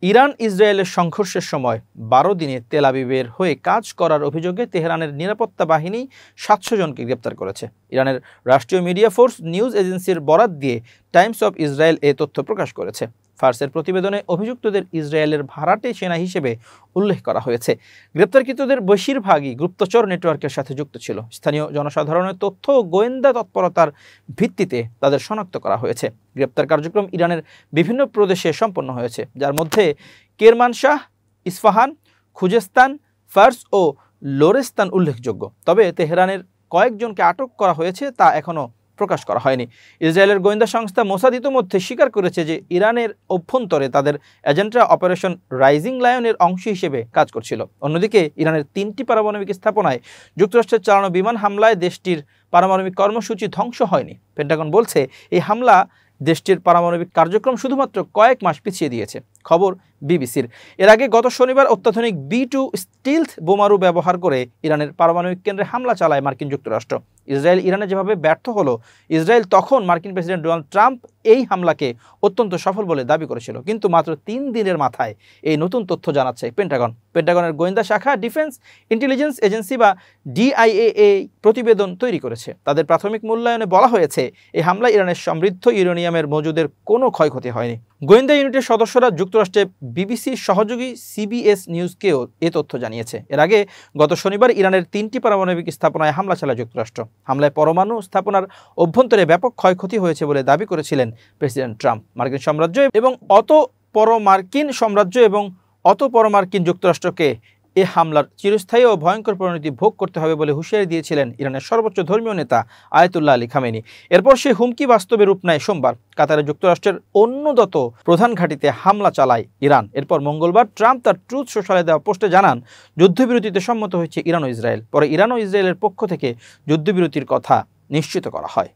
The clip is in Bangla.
ইরান ইসরায়েলের সংঘর্ষের সময় ১২ দিনে তেল আবিবের হয়ে কাজ করার অভিযোগে তেহরানের নিরাপত্তা বাহিনী ৭০০ জনকে গ্রেপ্তার করেছে। ইরানের রাষ্ট্রীয় মিডিয়া ফোর্স নিউজ এজেন্সির বরাত দিয়ে টাইমস অব ইসরায়েল এ তথ্য প্রকাশ করেছে। ফার্সের প্রতিবেদনে অভিযুক্তদের ইসরায়েলের ভাড়াটে সেনা হিসেবে উল্লেখ করা হয়েছে। গ্রেপ্তারকৃতদের বেশিরভাগই গুপ্তচর নেটওয়ার্কের সাথে যুক্ত ছিল। স্থানীয় জনসাধারণের তথ্য ও গোয়েন্দা তৎপরতার ভিত্তিতে তাদের শনাক্ত করা হয়েছে। গ্রেপ্তার কার্যক্রম ইরানের বিভিন্ন প্রদেশে সম্পন্ন হয়েছে, যার মধ্যে কেরমানশাহ, ইস্ফাহান, খুজেস্তান, ফার্স ও লোরেস্তান উল্লেখযোগ্য। তবে তেহরানের কয়েকজনকে আটক করা হয়েছে তা এখনও প্রকাশ করা হয়নি। ইসরায়েলের গোয়েন্দা সংস্থা মোসাদ ইতোমধ্যে স্বীকার করেছে যে ইরানের অভ্যন্তরে তাদের এজেন্টরা অপারেশন রাইজিং লায়নের অংশ হিসেবে কাজ করছিল। অন্যদিকে ইরানের ৩টি পারমাণবিক স্থাপনায় যুক্তরাষ্ট্রের চালানো বিমান হামলায় দেশটির পারমাণবিক কর্মসূচি ধ্বংস হয়নি। পেন্টাগন বলছে এই হামলা দেশটির পারমাণবিক কার্যক্রম শুধুমাত্র কয়েক মাস পিছিয়ে দিয়েছে। খবর বিবিসির। এর আগে গত শনিবার অত্যাধুনিক B-2 স্টিলথ বোমারু ব্যবহার করে ইরানের পারমাণবিক কেন্দ্রে হামলা চালায় মার্কিন যুক্তরাষ্ট্র। ইসরায়েল ইরানে যেভাবে ব্যর্থ হলো, ইসরায়েল তখন মার্কিন প্রেসিডেন্ট ডোনাল্ড ট্রাম্প এই হামলাকে অত্যন্ত সফল বলে দাবি করেছিল। কিন্তু মাত্র ৩ দিনের মাথায় এই নতুন তথ্য জানাচ্ছে পেন্টাগন। পেন্টাগনের গোয়েন্দা শাখা ডিফেন্স ইন্টেলিজেন্স এজেন্সি বা DIA এই প্রতিবেদন তৈরি করেছে। তাদের প্রাথমিক মূল্যায়নে বলা হয়েছে এই হামলায় ইরানের সমৃদ্ধ ইউরেনিয়ামের মজুদের কোনো ক্ষয়ক্ষতি হয়নি। গোয়েন্দা ইউনিটের সদস্যরা যুক্তরাষ্ট্রে বিবিসির সহযোগী CBS নিউজকেও এ তথ্য জানিয়েছে। এর আগে গত শনিবার ইরানের 3টি পারমাণবিক স্থাপনায় হামলা চালায় যুক্তরাষ্ট্র। হামলায় পরমাণু স্থাপনার অভ্যন্তরে ব্যাপক ক্ষয়ক্ষতি হয়েছে বলে দাবি করেছিলেন প্রেসিডেন্ট ট্রাম্প। মার্কিন সাম্রাজ্য এবং অত পরমার্কিন যুক্তরাষ্ট্রকে এ হামলার চিরস্থায়ী ও ভয়ঙ্কর পরিণতি ভোগ করতে হবে বলে হুঁশিয়ারি দিয়েছিলেন ইরানের সর্বোচ্চ ধর্মীয় নেতা আয়াতুল্লাহ আলী খামেনি। এরপর সেই হুমকি বাস্তবে রূপ নেয় সোমবার। কাতারে যুক্তরাষ্ট্রের অনুন্নত প্রধান ঘাঁটিতে হামলা চালায় ইরান। এরপর মঙ্গলবার ট্রাম্প তার ট্রুথ সোশ্যালে দেওয়া পোস্টে জানান যুদ্ধবিরতিতে সম্মত হয়েছে ইরান ও ইসরায়েল। পরে ইরান ও ইসরায়েলের পক্ষ থেকে যুদ্ধবিরতির কথা নিশ্চিত করা হয়।